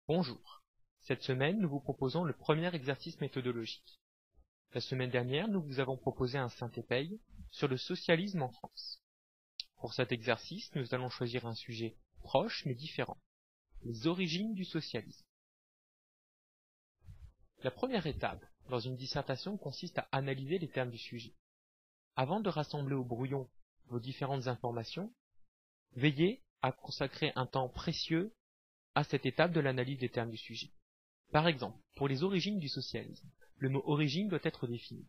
Bonjour. Cette semaine, nous vous proposons le premier exercice méthodologique. La semaine dernière, nous vous avons proposé un synthé-paye sur le socialisme en France. Pour cet exercice, nous allons choisir un sujet proche mais différent, les origines du socialisme. La première étape dans une dissertation consiste à analyser les termes du sujet. Avant de rassembler au brouillon vos différentes informations, veillez à consacrer un temps précieux à cette étape de l'analyse des termes du sujet. Par exemple, pour les origines du socialisme, le mot origine doit être défini.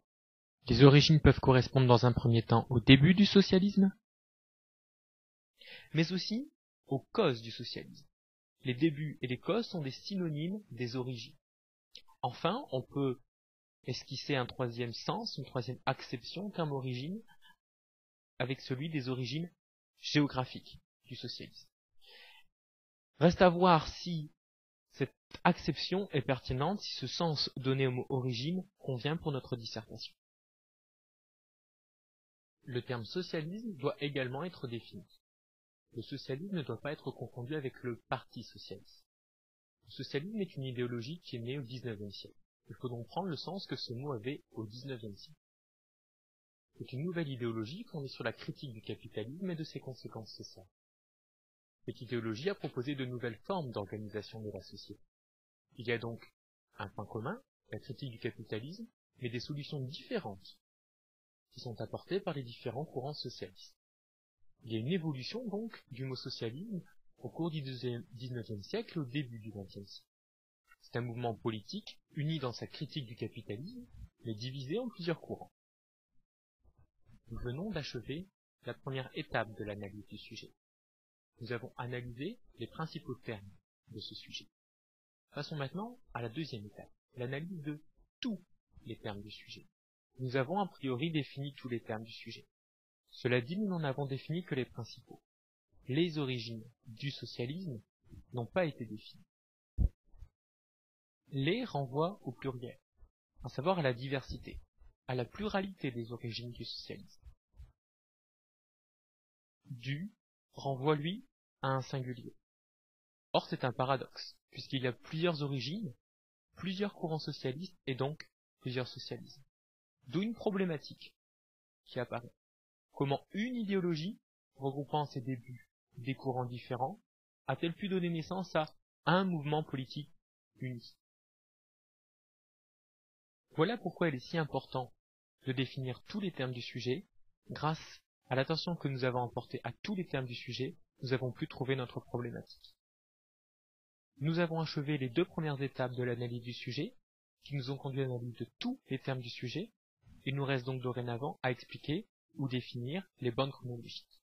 Les origines peuvent correspondre dans un premier temps au début du socialisme, mais aussi aux causes du socialisme. Les débuts et les causes sont des synonymes des origines. Enfin, on peut esquisser un troisième sens, une troisième acception du terme origine, avec celui des origines géographiques du socialisme. Reste à voir si cette acception est pertinente, si ce sens donné au mot origine convient pour notre dissertation. Le terme socialisme doit également être défini. Le socialisme ne doit pas être confondu avec le parti socialiste. Le socialisme est une idéologie qui est née au XIXe siècle. Il faut donc prendre le sens que ce mot avait au XIXe siècle. C'est une nouvelle idéologie fondée sur la critique du capitalisme et de ses conséquences sociales. Cette idéologie a proposé de nouvelles formes d'organisation de la société. Il y a donc un point commun, la critique du capitalisme, mais des solutions différentes qui sont apportées par les différents courants socialistes. Il y a une évolution donc du mot socialisme au cours du XIXe siècle et au début du XXe siècle. C'est un mouvement politique uni dans sa critique du capitalisme, mais divisé en plusieurs courants. Nous venons d'achever la première étape de l'analyse du sujet. Nous avons analysé les principaux termes de ce sujet. Passons maintenant à la deuxième étape, l'analyse de tous les termes du sujet. Nous avons a priori défini tous les termes du sujet. Cela dit, nous n'en avons défini que les principaux. Les origines du socialisme n'ont pas été définies. Les renvoient au pluriel, à savoir à la diversité, à la pluralité des origines du socialisme. Du renvoie, lui, à un singulier. Or, c'est un paradoxe, puisqu'il y a plusieurs origines, plusieurs courants socialistes et donc plusieurs socialismes. D'où une problématique qui apparaît. Comment une idéologie, regroupant ses débuts des courants différents, a-t-elle pu donner naissance à un mouvement politique uni? Voilà pourquoi il est si important de définir tous les termes du sujet. Grâce à l'attention que nous avons apportée à tous les termes du sujet, nous avons pu trouver notre problématique. Nous avons achevé les deux premières étapes de l'analyse du sujet, qui nous ont conduit à l'analyse de tous les termes du sujet. Il nous reste donc dorénavant à expliquer ou définir les bandes chronologiques.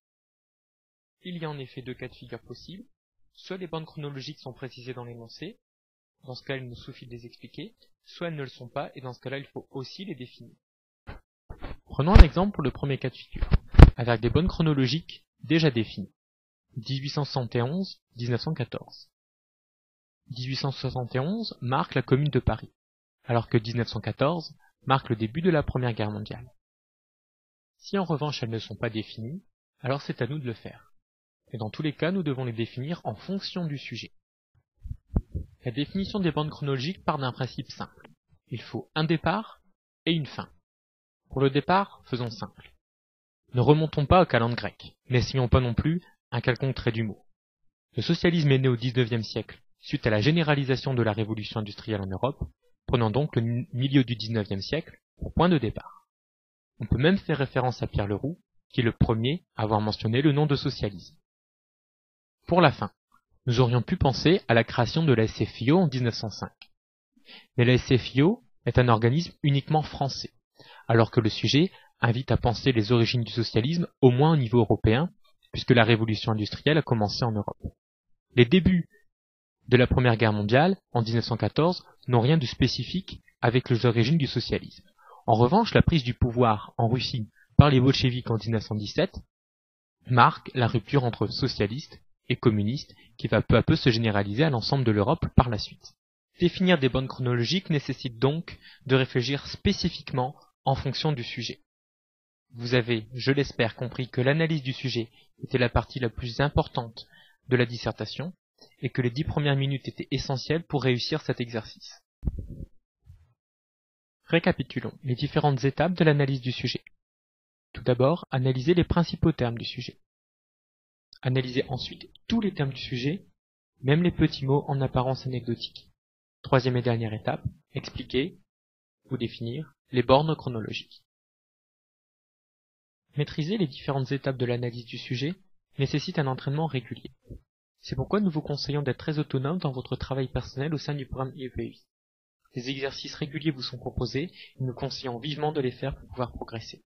Il y a en effet deux cas de figure possibles. Soit les bandes chronologiques sont précisées dans l'énoncé, dans ce cas il nous suffit de les expliquer, soit elles ne le sont pas, et dans ce cas-là il faut aussi les définir. Prenons un exemple pour le premier cas de figure, avec des bandes chronologiques déjà définies. 1871-1914. 1871 marque la Commune de Paris, alors que 1914 marque le début de la Première Guerre mondiale. Si en revanche elles ne sont pas définies, alors c'est à nous de le faire. Et dans tous les cas, nous devons les définir en fonction du sujet. La définition des bandes chronologiques part d'un principe simple. Il faut un départ et une fin. Pour le départ, faisons simple. Ne remontons pas au calendrier grec, n'essayons pas non plus un quelconque trait d'humour. Le socialisme est né au XIXe siècle, suite à la généralisation de la révolution industrielle en Europe. Prenons donc le milieu du XIXe siècle pour point de départ. On peut même faire référence à Pierre Leroux, qui est le premier à avoir mentionné le nom de socialisme. Pour la fin, nous aurions pu penser à la création de la SFIO en 1905. Mais la SFIO est un organisme uniquement français, alors que le sujet invite à penser les origines du socialisme au moins au niveau européen, puisque la révolution industrielle a commencé en Europe. Les débuts de la Première Guerre mondiale, en 1914, n'ont rien de spécifique avec les origines du socialisme. En revanche, la prise du pouvoir en Russie par les bolcheviks en 1917 marque la rupture entre socialistes et communistes qui va peu à peu se généraliser à l'ensemble de l'Europe par la suite. Définir des bandes chronologiques nécessite donc de réfléchir spécifiquement en fonction du sujet. Vous avez, je l'espère, compris que l'analyse du sujet était la partie la plus importante de la dissertation. et que les 10 premières minutes étaient essentielles pour réussir cet exercice. Récapitulons les différentes étapes de l'analyse du sujet. Tout d'abord, analyser les principaux termes du sujet. Analyser ensuite tous les termes du sujet, même les petits mots en apparence anecdotiques. Troisième et dernière étape, expliquer ou définir les bornes chronologiques. Maîtriser les différentes étapes de l'analyse du sujet nécessite un entraînement régulier. C'est pourquoi nous vous conseillons d'être très autonome dans votre travail personnel au sein du programme IEPUI. Des exercices réguliers vous sont proposés et nous conseillons vivement de les faire pour pouvoir progresser.